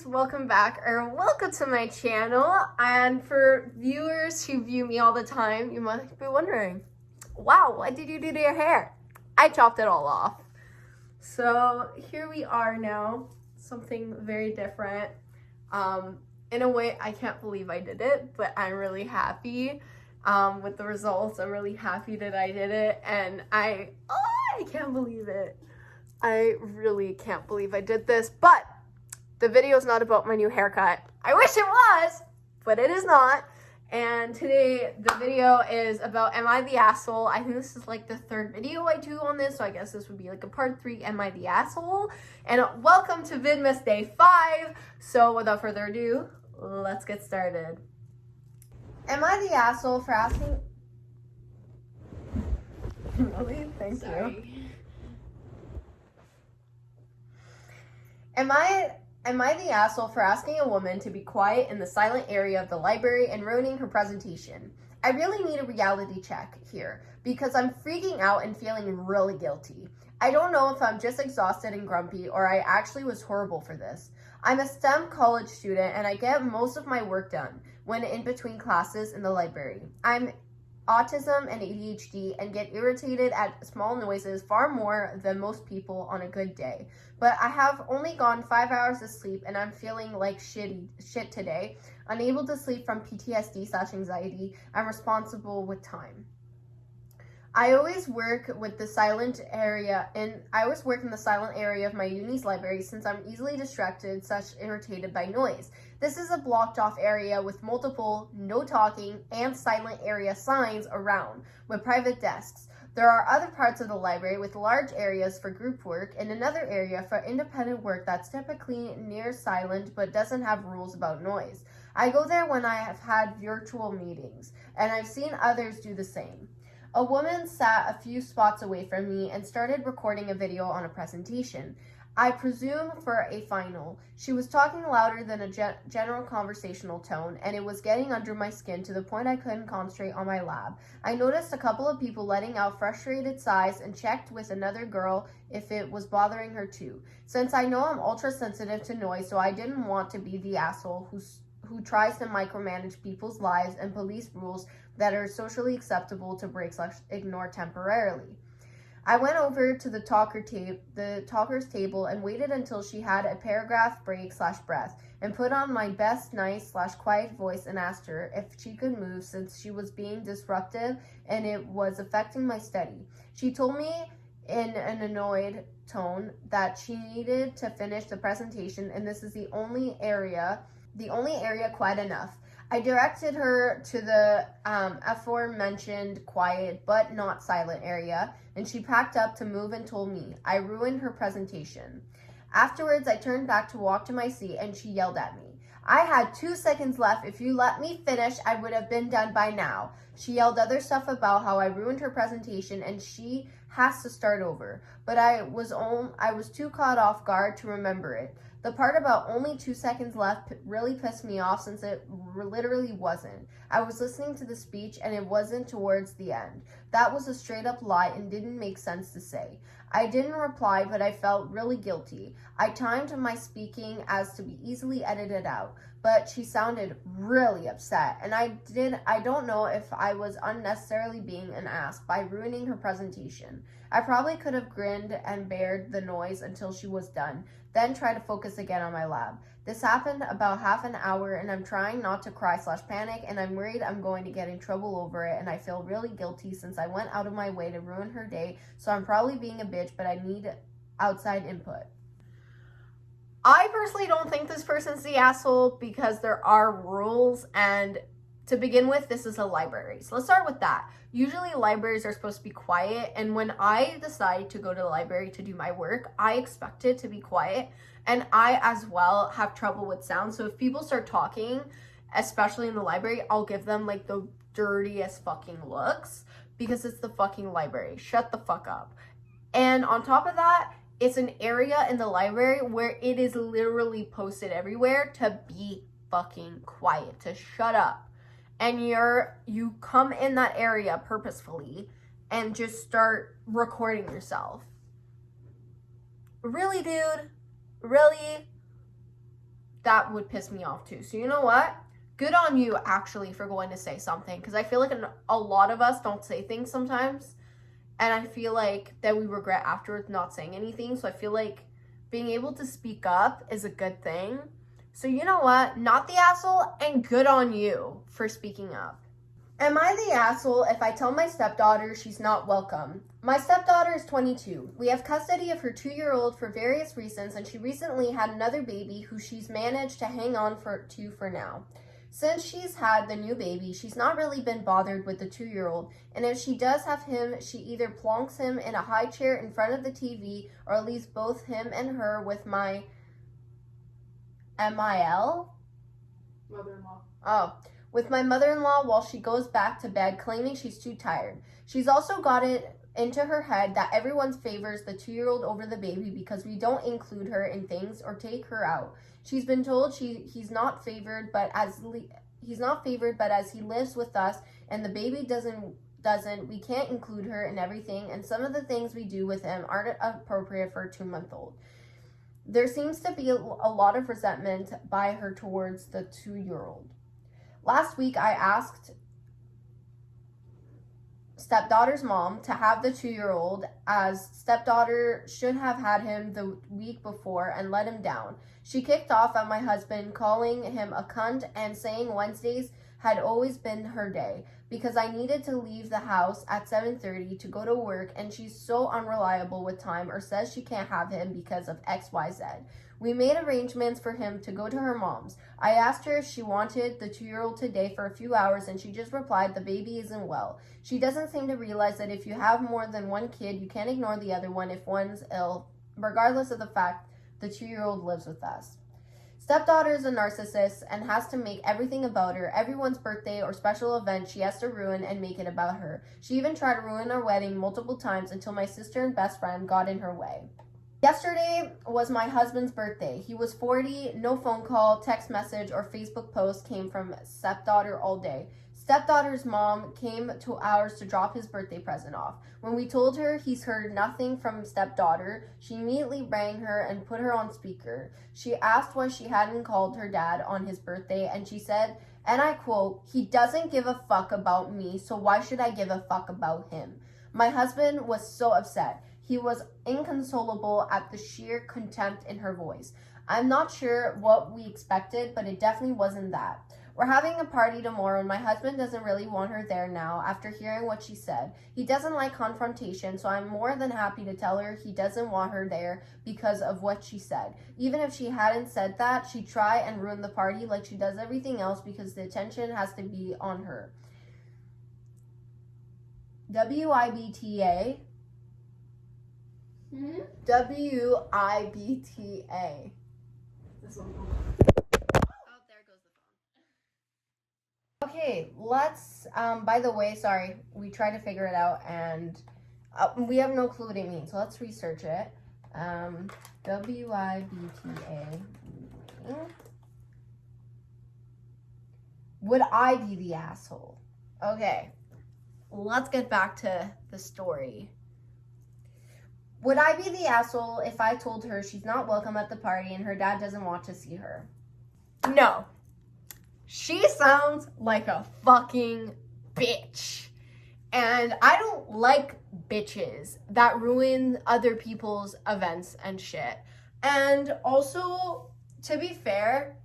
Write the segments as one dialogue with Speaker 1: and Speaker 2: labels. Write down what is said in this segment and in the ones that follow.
Speaker 1: Welcome back, or welcome to my channel. And for viewers who view me all the time, you might be wondering, wow, what did you do to your hair? I chopped it all off. So here we are now, something very different. In a way, I can't believe I did it, but I'm really happy with the results. I'm really happy that I did it, and I can't believe it. I really can't believe I did this, but the video is not about my new haircut. I wish it was, but it is not. And today the video is about, am I the asshole? I think this is like the third video I do on this, so I guess this would be like a part 3, am I the asshole? And welcome to Vidmas day 5. So without further ado, let's get started. Am I the asshole for asking? Really? Thank you. Am I the asshole for asking a woman to be quiet in the silent area of the library and ruining her presentation? I really need a reality check here because I'm freaking out and feeling really guilty. I don't know if I'm just exhausted and grumpy or I actually was horrible for this. I'm a STEM college student and I get most of my work done when in between classes in the library. I'm autism and ADHD and get irritated at small noises far more than most people on a good day. But I have only gotten 5 hours of sleep and I'm feeling like shit today, unable to sleep from PTSD/anxiety. I'm responsible with time. I always work in the silent area of my uni's library since I'm easily distracted, irritated by noise. This is a blocked off area with multiple no talking and silent area signs around with private desks. There are other parts of the library with large areas for group work and another area for independent work that's typically near silent but doesn't have rules about noise. I go there when I have had virtual meetings, and I've seen others do the same. A woman sat a few spots away from me and started recording a video on a presentation. I presume for a final. She was talking louder than a general conversational tone, and it was getting under my skin to the point I couldn't concentrate on my lab. I noticed a couple of people letting out frustrated sighs and checked with another girl if it was bothering her too. Since I know I'm ultra sensitive to noise, so I didn't want to be the asshole who tries to micromanage people's lives and police rules that are socially acceptable to break/ignore temporarily. I went over to the talker's table and waited until she had a paragraph break/breath and put on my best nice/quiet voice and asked her if she could move since she was being disruptive and it was affecting my study. She told me in an annoyed tone that she needed to finish the presentation and this is the only area quiet enough. I directed her to the aforementioned quiet but not silent area, and she packed up to move and told me I ruined her presentation. Afterwards, I turned back to walk to my seat, and she yelled at me. I had 2 seconds left. If you let me finish, I would have been done by now. She yelled other stuff about how I ruined her presentation, and she has to start over. But I was too caught off guard to remember it. The part about only 2 seconds left really pissed me off since it literally wasn't. I was listening to the speech and it wasn't towards the end. That was a straight up lie and didn't make sense to say. I didn't reply, but I felt really guilty. I timed my speaking as to be easily edited out, but she sounded really upset, and I don't know if I was unnecessarily being an ass by ruining her presentation. I probably could have grinned and bared the noise until she was done, then try to focus again on my lab. This happened about half an hour, and I'm trying not to cry/panic, and I'm worried I'm going to get in trouble over it, and I feel really guilty since I went out of my way to ruin her day, so I'm probably being a bitch, but I need outside input. I personally don't think this person's the asshole because there are rules, and to begin with, this is a library. So let's start with that. Usually libraries are supposed to be quiet, and when I decide to go to the library to do my work, I expect it to be quiet, and I as well have trouble with sound. So if people start talking, especially in the library, I'll give them like the dirtiest fucking looks because it's the fucking library. Shut the fuck up. And on top of that, it's an area in the library where it is literally posted everywhere to be fucking quiet, to shut up. And you come in that area purposefully and just start recording yourself. Really, dude? Really? That would piss me off too. So you know what? Good on you actually for going to say something, because I feel like a lot of us don't say things sometimes. And I feel like that we regret afterwards not saying anything. So I feel like being able to speak up is a good thing. So you know what? Not the asshole, and good on you for speaking up. Am I the asshole if I tell my stepdaughter she's not welcome? My stepdaughter is 22. We have custody of her 2-year-old for various reasons, and she recently had another baby who she's managed to hang on to for now. Since she's had the new baby, she's not really been bothered with the 2-year-old, and if she does have him, she either plonks him in a high chair in front of the TV or leaves both him and her with my MIL?
Speaker 2: Mother-in-law.
Speaker 1: Oh, with my mother-in-law while she goes back to bed, claiming she's too tired. She's also got it into her head that everyone favors the 2-year-old over the baby because we don't include her in things or take her out. She's been told he's not favored, but as he lives with us and the baby doesn't, we can't include her in everything, and some of the things we do with him aren't appropriate for a 2-month-old. There seems to be a lot of resentment by her towards the 2-year-old. Last week, I asked stepdaughter's mom to have the 2-year-old, as stepdaughter should have had him the week before and let him down. She kicked off at my husband, calling him a cunt and saying Wednesdays had always been her day because I needed to leave the house at 7:30 to go to work, and she's so unreliable with time or says she can't have him because of XYZ. We made arrangements for him to go to her mom's. I asked her if she wanted the 2-year-old today for a few hours, and she just replied the baby isn't well. She doesn't seem to realize that if you have more than one kid, you can't ignore the other one if one's ill, regardless of the fact the 2-year-old lives with us. Stepdaughter is a narcissist and has to make everything about her. Everyone's birthday or special event she has to ruin and make it about her. She even tried to ruin our wedding multiple times until my sister and best friend got in her way. Yesterday was my husband's birthday. He was 40, no phone call, text message, or Facebook post came from stepdaughter all day. Stepdaughter's mom came to ours to drop his birthday present off. When we told her he's heard nothing from stepdaughter, she immediately rang her and put her on speaker. She asked why she hadn't called her dad on his birthday, and she said, and I quote, "He doesn't give a fuck about me, so why should I give a fuck about him?" My husband was so upset. He was inconsolable at the sheer contempt in her voice. I'm not sure what we expected, but it definitely wasn't that. We're having a party tomorrow, and my husband doesn't really want her there now after hearing what she said. He doesn't like confrontation, so I'm more than happy to tell her he doesn't want her there because of what she said. Even if she hadn't said that, she'd try and ruin the party like she does everything else because the attention has to be on her. WIBTA. WIBTA.
Speaker 2: This one.
Speaker 1: Okay, let's, by the way, sorry, we tried to figure it out, and we have no clue what it means, so let's research it. WIBTA. Would I be the asshole? Okay, let's get back to the story. Would I be the asshole if I told her she's not welcome at the party and her dad doesn't want to see her? No. She sounds like a fucking bitch. And I don't like bitches that ruin other people's events and shit. And also, to be fair,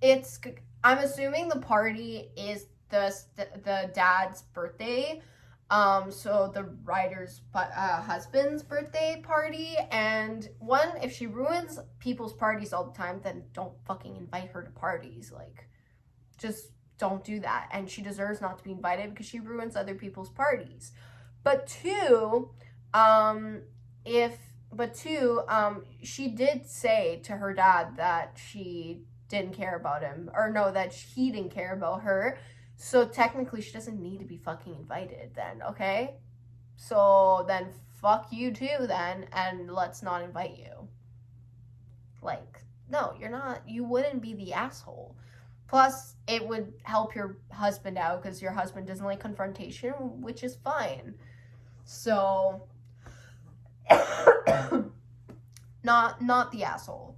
Speaker 1: I'm assuming the party is the dad's birthday, so the writer's husband's birthday party. And one, if she ruins people's parties all the time, then don't fucking invite her to parties. Like, just don't do that. And she deserves not to be invited because she ruins other people's parties. But two, she did say to her dad that she didn't care about him, or no, that he didn't care about her. So technically she doesn't need to be fucking invited then, okay? So then fuck you too then, and let's not invite you. Like, no, you wouldn't be the asshole. Plus, it would help your husband out because your husband doesn't like confrontation, which is fine. So, not the asshole.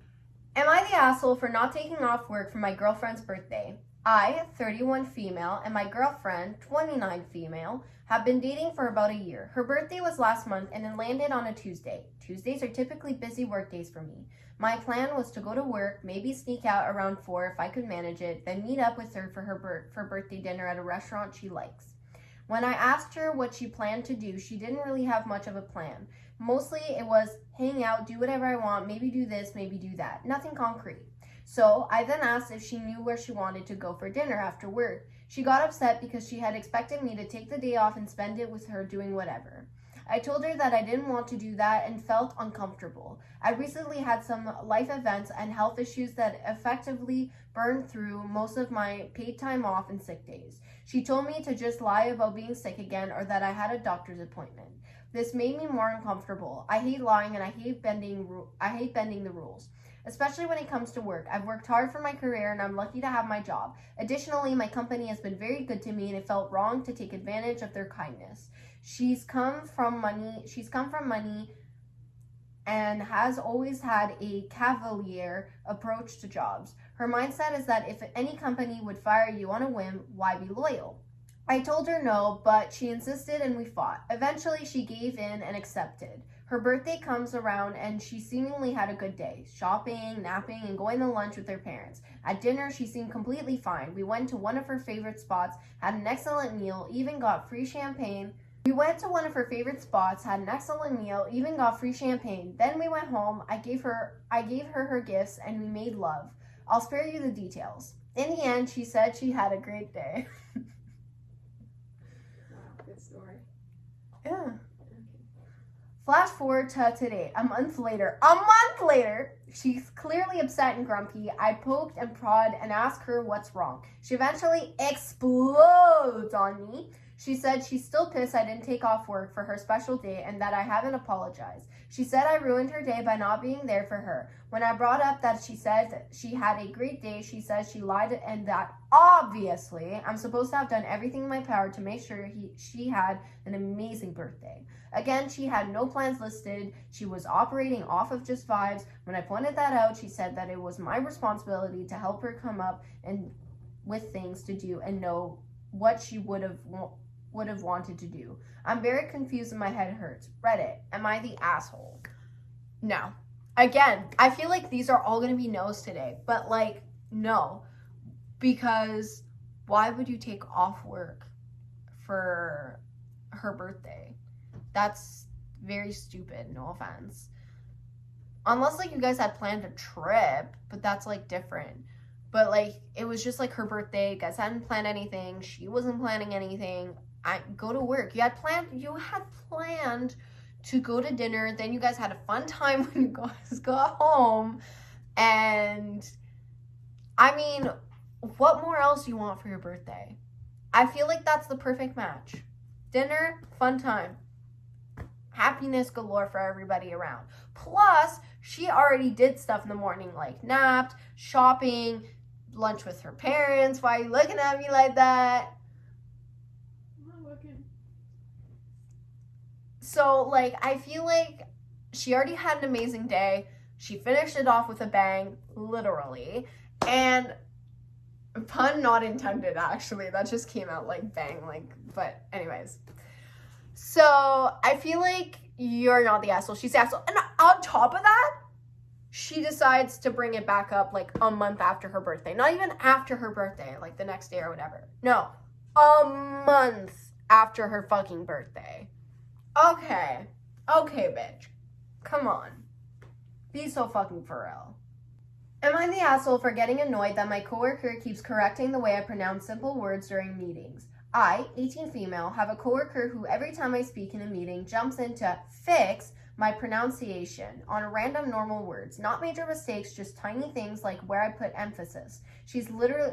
Speaker 1: Am I the asshole for not taking off work for my girlfriend's birthday? I, 31 female, and my girlfriend, 29 female, have been dating for about a year. Her birthday was last month and it landed on a Tuesday. Tuesdays are typically busy work days for me. My plan was to go to work, maybe sneak out around 4 if I could manage it, then meet up with her for birthday dinner at a restaurant she likes. When I asked her what she planned to do, she didn't really have much of a plan. Mostly it was hang out, do whatever I want, maybe do this, maybe do that. Nothing concrete. So I then asked if she knew where she wanted to go for dinner after work. She got upset because she had expected me to take the day off and spend it with her doing whatever. I told her that I didn't want to do that and felt uncomfortable. I recently had some life events and health issues that effectively burned through most of my paid time off and sick days. She told me to just lie about being sick again or that I had a doctor's appointment. This made me more uncomfortable. I hate lying and I hate bending the rules, especially when it comes to work. I've worked hard for my career and I'm lucky to have my job. Additionally, my company has been very good to me and it felt wrong to take advantage of their kindness. She's come from money and has always had a cavalier approach to jobs. Her mindset is that if any company would fire you on a whim, why be loyal? I told her no, but she insisted and we fought. Eventually, she gave in and accepted. Her birthday comes around and she seemingly had a good day, shopping, napping, and going to lunch with her parents. At dinner, she seemed completely fine. We went to one of her favorite spots, had an excellent meal, even got free champagne. Then we went home. I gave her her gifts and we made love. I'll spare you the details. In the end, she said she had a great day.
Speaker 2: Wow, good story.
Speaker 1: Yeah.
Speaker 2: Okay.
Speaker 1: Flash forward to today, a month later, she's clearly upset and grumpy. I poked and prodded and asked her what's wrong. She eventually explodes on me. She said she's still pissed I didn't take off work for her special day and that I haven't apologized. She said I ruined her day by not being there for her. When I brought up that she said that she had a great day, she says she lied and that obviously I'm supposed to have done everything in my power to make sure she had an amazing birthday. Again, she had no plans listed. She was operating off of just vibes. When I pointed that out, she said that it was my responsibility to help her come up and with things to do and know what she would have wanted to do. I'm very confused and my head hurts. Reddit, am I the asshole? No. Again, I feel like these are all going to be no's today, but like, no. Because why would you take off work for her birthday? That's very stupid, no offense. Unless like you guys had planned a trip, but that's like different. But like, it was just like her birthday. You guys hadn't planned anything. She wasn't planning anything. I go to work. You had planned to go to dinner. Then you guys had a fun time when you guys got home. And I mean, what more else do you want for your birthday? I feel like that's the perfect match. Dinner, fun time. Happiness galore for everybody around. Plus, she already did stuff in the morning like napped, shopping, lunch with her parents. Why are you looking at me like that?
Speaker 2: I'm not looking.
Speaker 1: So, like, I feel like she already had an amazing day. She finished it off with a bang, literally. And pun not intended, actually. That just came out like bang, like, but anyways. So I feel like you're not the asshole. She's the asshole. And on top of that, she decides to bring it back up like a month after her birthday. Not even after her birthday, like the next day or whatever. No, a month after her fucking birthday. Okay, bitch. Come on. Be so fucking for real. Am I the asshole for getting annoyed that my coworker keeps correcting the way I pronounce simple words during meetings? I, 18 female, have a coworker who every time I speak in a meeting jumps in to fix my pronunciation on random normal words, not major mistakes, just tiny things like where I put emphasis. She'll literally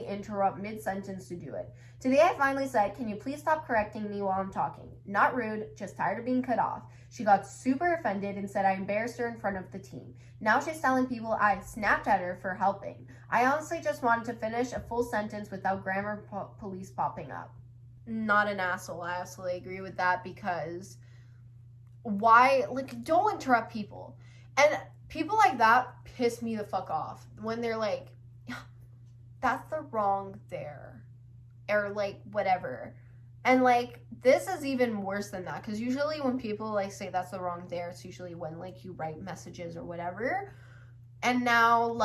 Speaker 1: interrupt mid-sentence to do it. Today I finally said, "Can you please stop correcting me while I'm talking?" Not rude, just tired of being cut off. She got super offended and said I embarrassed her in front of the team. Now she's telling people I snapped at her for helping. I honestly just wanted to finish a full sentence without grammar police popping up. Not an asshole. I absolutely agree with that, because why, like, don't interrupt people. And people like that piss me the fuck off when they're like, that's the wrong there, or like whatever. And like, this is even worse than that, because usually when people like say that's the wrong there, it's usually when like you write messages or whatever. And now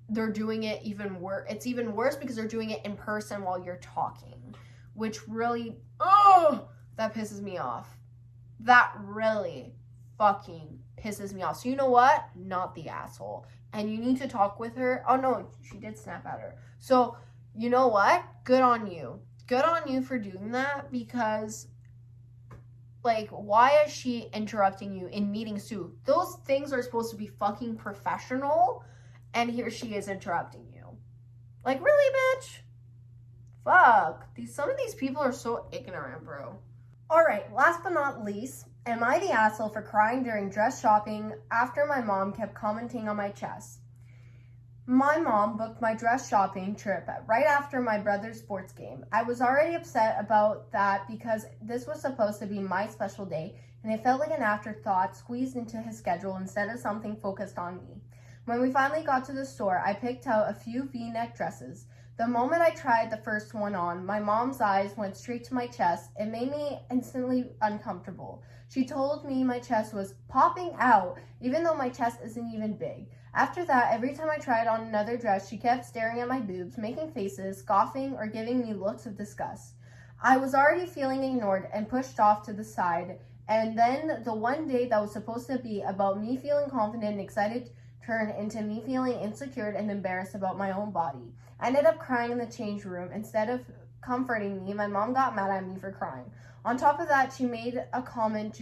Speaker 1: they're doing it even worse. It's even worse because they're doing it in person while you're talking, which really, that pisses me off. That really fucking pisses me off. So you know what? Not the asshole. And you need to talk with her. Oh no, she did snap at her. So you know what? Good on you. Good on you for doing that, because like, why is she interrupting you in meetings too? Those things are supposed to be fucking professional, and here she is interrupting you. Like, really, bitch? Fuck. Some of these people are so ignorant, bro. Alright, last but not least, am I the asshole for crying during dress shopping after my mom kept commenting on my chest? My mom booked my dress shopping trip right after my brother's sports game. I was already upset about that because this was supposed to be my special day, and it felt like an afterthought squeezed into his schedule instead of something focused on me. When we finally got to the store, I picked out a few V-neck dresses. The moment I tried the first one on, my mom's eyes went straight to my chest. It made me instantly uncomfortable. She told me my chest was popping out, even though my chest isn't even big. After that, every time I tried on another dress, she kept staring at my boobs, making faces, scoffing, or giving me looks of disgust. I was already feeling ignored and pushed off to the side, and then the one day that was supposed to be about me feeling confident and excited turned into me feeling insecure and embarrassed about my own body. I ended up crying in the change room. Instead of comforting me, my mom got mad at me for crying. On top of that, she made a comment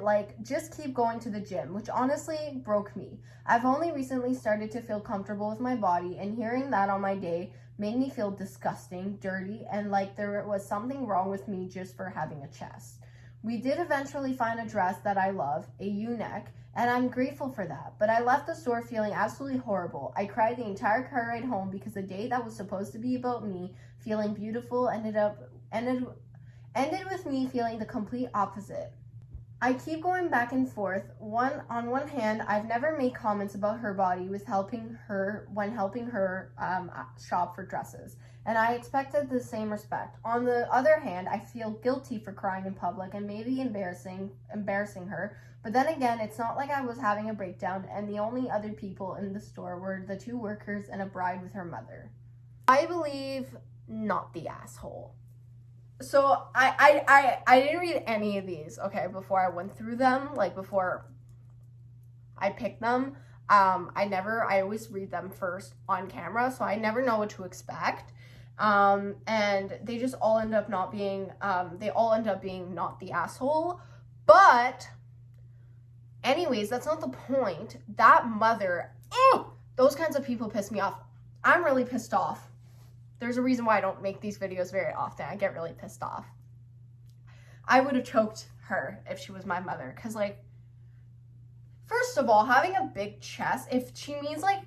Speaker 1: like, just keep going to the gym, which honestly broke me. I've only recently started to feel comfortable with my body, and hearing that on my day made me feel disgusting, dirty, and like there was something wrong with me just for having a chest. We did eventually find a dress that I love, a U-neck, and I'm grateful for that. But I left the store feeling absolutely horrible. I cried the entire car ride home because the day that was supposed to be about me feeling beautiful ended with me feeling the complete opposite. I keep going back and forth. On one hand, I've never made comments about her body when helping her shop for dresses, and I expected the same respect. On the other hand, I feel guilty for crying in public and maybe embarrassing her. But then again, it's not like I was having a breakdown, and the only other people in the store were the 2 workers and a bride with her mother. I believe not the asshole. So I didn't read any of these, okay, before I went through them, like before I picked them. I always read them first on camera, so I never know what to expect. And they just all end up not being, not the asshole. But anyways, that's not the point. That mother, those kinds of people piss me off. I'm really pissed off. There's a reason why I don't make these videos very often. I get really pissed off. I would have choked her if she was my mother. Because, like, first of all, having a big chest, if she means, like,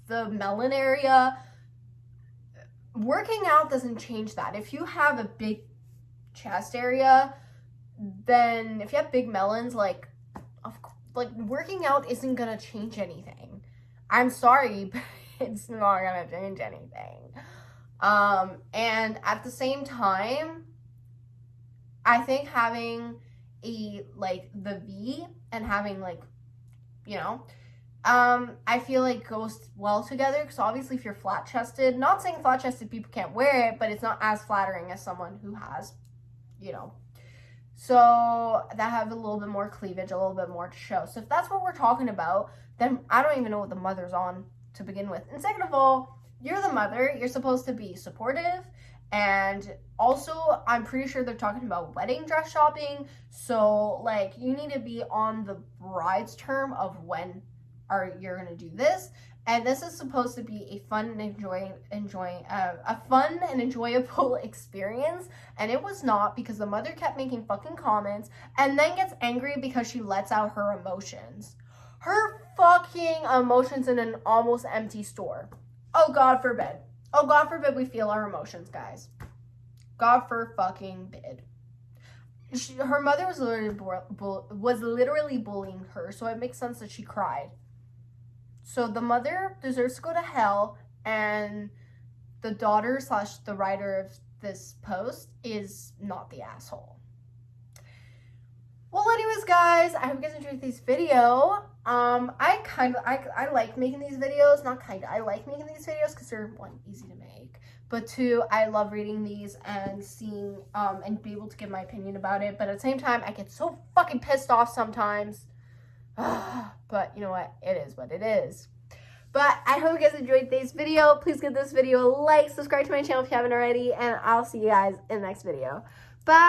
Speaker 1: the melon area, working out doesn't change that. If you have a big chest area, then if you have big melons, like working out isn't going to change anything. I'm sorry, but it's not gonna change anything. And at the same time, I think having the V and having I feel like goes well together, because obviously if you're flat-chested, not saying flat-chested people can't wear it, but it's not as flattering as someone who has, so that have a little bit more cleavage, a little bit more to show. So if that's what we're talking about, then I don't even know what the mother's on to begin with. And second of all, you're the mother, you're supposed to be supportive. And also, I'm pretty sure they're talking about wedding dress shopping. So, you need to be on the bride's term of when you're gonna do this. And this is supposed to be a fun and enjoyable experience. And it was not, because the mother kept making fucking comments and then gets angry because she lets out her emotions. Her fucking emotions in an almost empty store. Oh, God forbid. Oh, God forbid we feel our emotions, guys. God forbid. Her mother was literally bullying her, so it makes sense that she cried. So the mother deserves to go to hell, and the daughter / the writer of this post is not the asshole. Well, anyways, guys, I hope you guys enjoyed this video. I like making these videos. I like making these videos because they're, one, easy to make, but two, I love reading these and seeing, and be able to give my opinion about it. But at the same time, I get so fucking pissed off sometimes. But you know what? It is what it is. But I hope you guys enjoyed today's video. Please give this video a like, subscribe to my channel if you haven't already, and I'll see you guys in the next video. Bye!